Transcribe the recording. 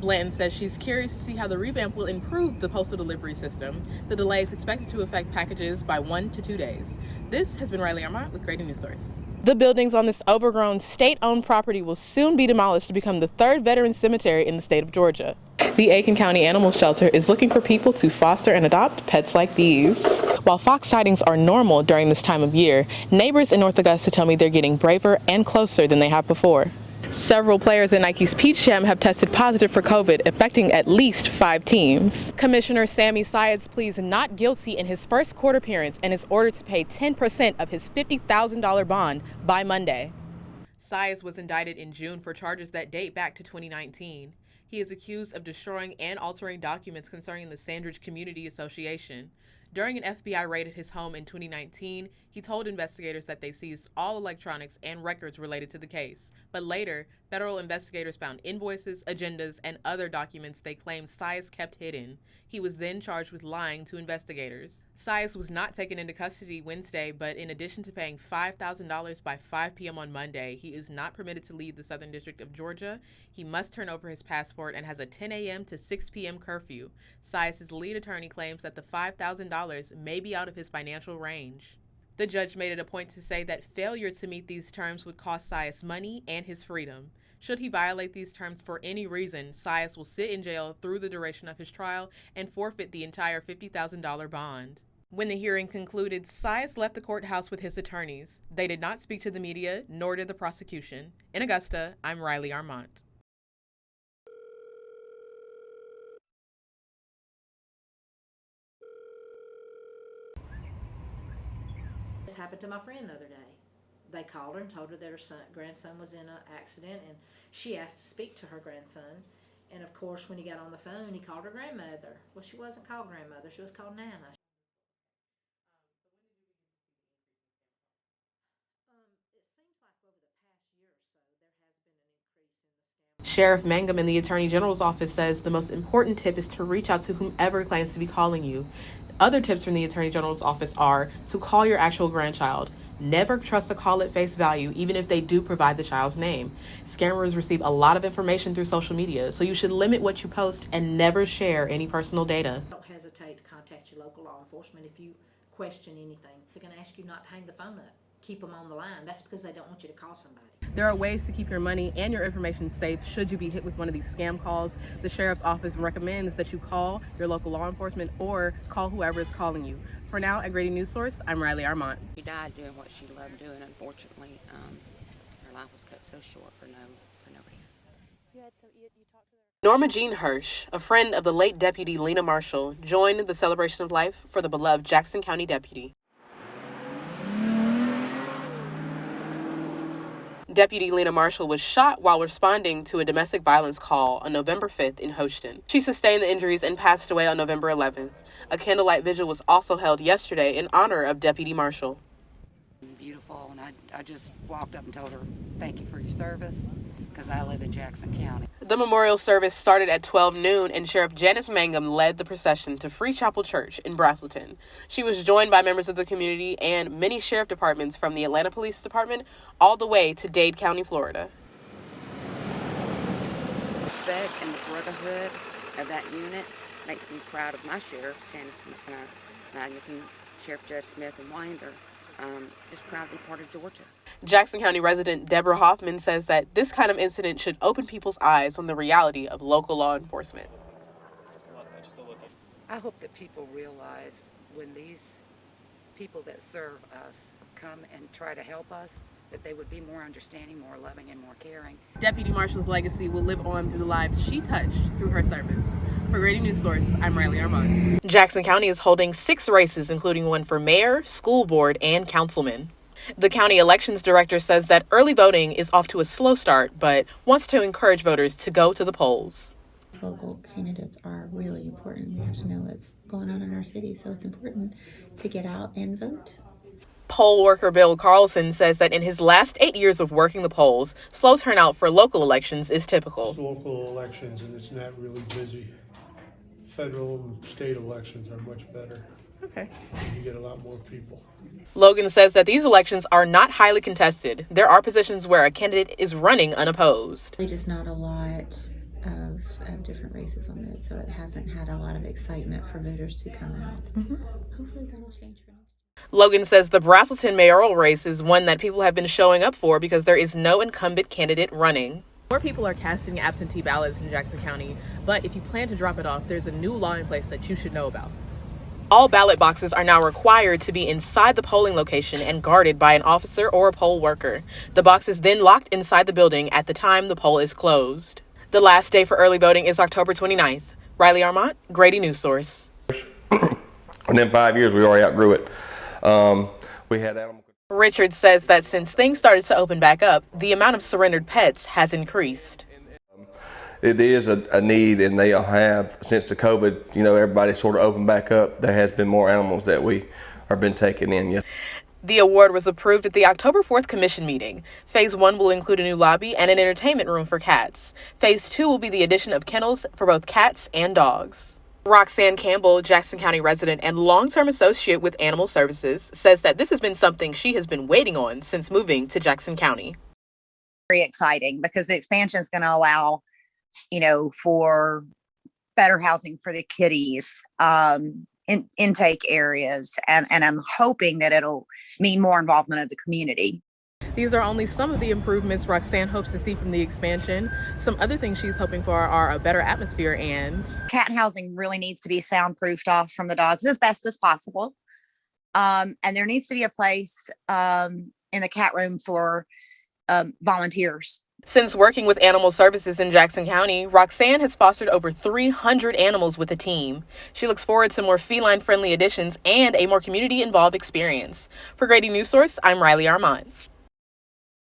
Blanton says she's curious to see how the revamp will improve the postal delivery system. The delay is expected to affect packages by 1 to 2 days. This has been Riley Armant with Great News Source. The buildings on this overgrown state-owned property will soon be demolished to become the third veteran cemetery in the state of Georgia. The Aiken County Animal Shelter is looking for people to foster and adopt pets like these. While fox sightings are normal during this time of year, neighbors in North Augusta tell me they're getting braver and closer than they have before. Several players in Nike's Peach Jam have tested positive for COVID, affecting at least 5 teams. Commissioner Sammy Syeds pleads not guilty in his first court appearance and is ordered to pay 10% of his $50,000 bond by Monday. Syeds was indicted in June for charges that date back to 2019. He is accused of destroying and altering documents concerning the Sandridge Community Association. During an FBI raid at his home in 2019, he told investigators that they seized all electronics and records related to the case. But later, federal investigators found invoices, agendas, and other documents they claimed Syeds kept hidden. He was then charged with lying to investigators. Syeds was not taken into custody Wednesday, but in addition to paying $5,000 by 5 p.m. on Monday, he is not permitted to leave the Southern District of Georgia. He must turn over his passport and has a 10 a.m. to 6 p.m. curfew. Syeds' lead attorney claims that the $5,000 may be out of his financial range. The judge made it a point to say that failure to meet these terms would cost Syeds money and his freedom. Should he violate these terms for any reason, Syeds will sit in jail through the duration of his trial and forfeit the entire $50,000 bond. When the hearing concluded, Syeds left the courthouse with his attorneys. They did not speak to the media, nor did the prosecution. In Augusta, I'm Riley Armant. This happened to my friend the other day. They called her and told her that her grandson was in an accident, and she asked to speak to her grandson. And of course, when he got on the phone, he called her grandmother. Well, she wasn't called grandmother, she was called Nana. It seems like over the past year or so, there has been an increase in the scam. Sheriff Mangum in the Attorney General's office says the most important tip is to reach out to whomever claims to be calling you. Other tips from the Attorney General's office are to call your actual grandchild. Never trust a call at face value, even if they do provide the child's name. Scammers receive a lot of information through social media, so you should limit what you post and never share any personal data. Don't hesitate to contact your local law enforcement if you question anything. They're going to ask you not to hang the phone up. Keep them on the line. That's because they don't want you to call somebody. There are ways to keep your money and your information safe should you be hit with one of these scam calls. The sheriff's office recommends that you call your local law enforcement or call whoever is calling you. For now, at Great News Source, I'm Riley Armant. She died doing what she loved doing. Unfortunately, her life was cut so short for no reason. Norma Jean Hirsch, a friend of the late Deputy Lena Marshall, joined the celebration of life for the beloved Jackson County deputy. Deputy Lena Marshall was shot while responding to a domestic violence call on November 5th in Houston. She sustained the injuries and passed away on November 11th. A candlelight vigil was also held yesterday in honor of Deputy Marshall. Beautiful, and I just walked up and told her, thank you for your service, because I live in Jackson County. The memorial service started at 12 noon, and Sheriff Janice Mangum led the procession to Free Chapel Church in Braselton. She was joined by members of the community and many sheriff departments from the Atlanta Police Department all the way to Dade County, Florida. Respect and the brotherhood of that unit makes me proud of my sheriff, Janice Magnuson, Sheriff Judge Smith, and Winder. Just proud to be part of Georgia. Jackson County resident Deborah Hoffman says that this kind of incident should open people's eyes on the reality of local law enforcement. I hope that people realize when these people that serve us come and try to help us, that they would be more understanding, more loving, and more caring. Deputy Marshall's legacy will live on through the lives she touched through her service. For Great News Source, I'm Riley Armant. Jackson County is holding 6 races, including one for mayor, school board, and councilman. The county elections director says that early voting is off to a slow start, but wants to encourage voters to go to the polls. Local candidates are really important. We have to know what's going on in our city, so it's important to get out and vote. Poll worker Bill Carlson says that in his last 8 years of working the polls, slow turnout for local elections is typical. It's local elections, and it's not really busy. Federal and state elections are much better. Okay. You get a lot more people. Logan says that these elections are not highly contested. There are positions where a candidate is running unopposed. There's just not a lot of different races on it, so it hasn't had a lot of excitement for voters to come out. Hopefully that'll change for next year. Logan says the Braselton mayoral race is one that people have been showing up for because there is no incumbent candidate running. More people are casting absentee ballots in Jackson County, but if you plan to drop it off, there's a new law in place that you should know about. All ballot boxes are now required to be inside the polling location and guarded by an officer or a poll worker. The box is then locked inside the building at the time the poll is closed. The last day for early voting is October 29th. Riley Armant, Grady News Source. And in 5 years, we already outgrew it. We had animal. Richard says that since things started to open back up, the amount of surrendered pets has increased. It is a need, and they have, since the COVID, everybody sort of opened back up, there has been more animals that we have been taking in. Yes. The award was approved at the October 4th Commission meeting. Phase 1 will include a new lobby and an entertainment room for cats. Phase 2 will be the addition of kennels for both cats and dogs. Roxanne Campbell, Jackson County resident and long-term associate with Animal Services, says that this has been something she has been waiting on since moving to Jackson County. Very exciting because the expansion is going to allow, for better housing for the kitties, intake areas, and I'm hoping that it'll mean more involvement of the community. These are only some of the improvements Roxanne hopes to see from the expansion. Some other things she's hoping for are a better atmosphere and cat housing really needs to be soundproofed off from the dogs as best as possible. And there needs to be a place in the cat room for volunteers. Since working with Animal Services in Jackson County, Roxanne has fostered over 300 animals with a team. She looks forward to more feline-friendly additions and a more community-involved experience. For Grady News Source, I'm Riley Armant.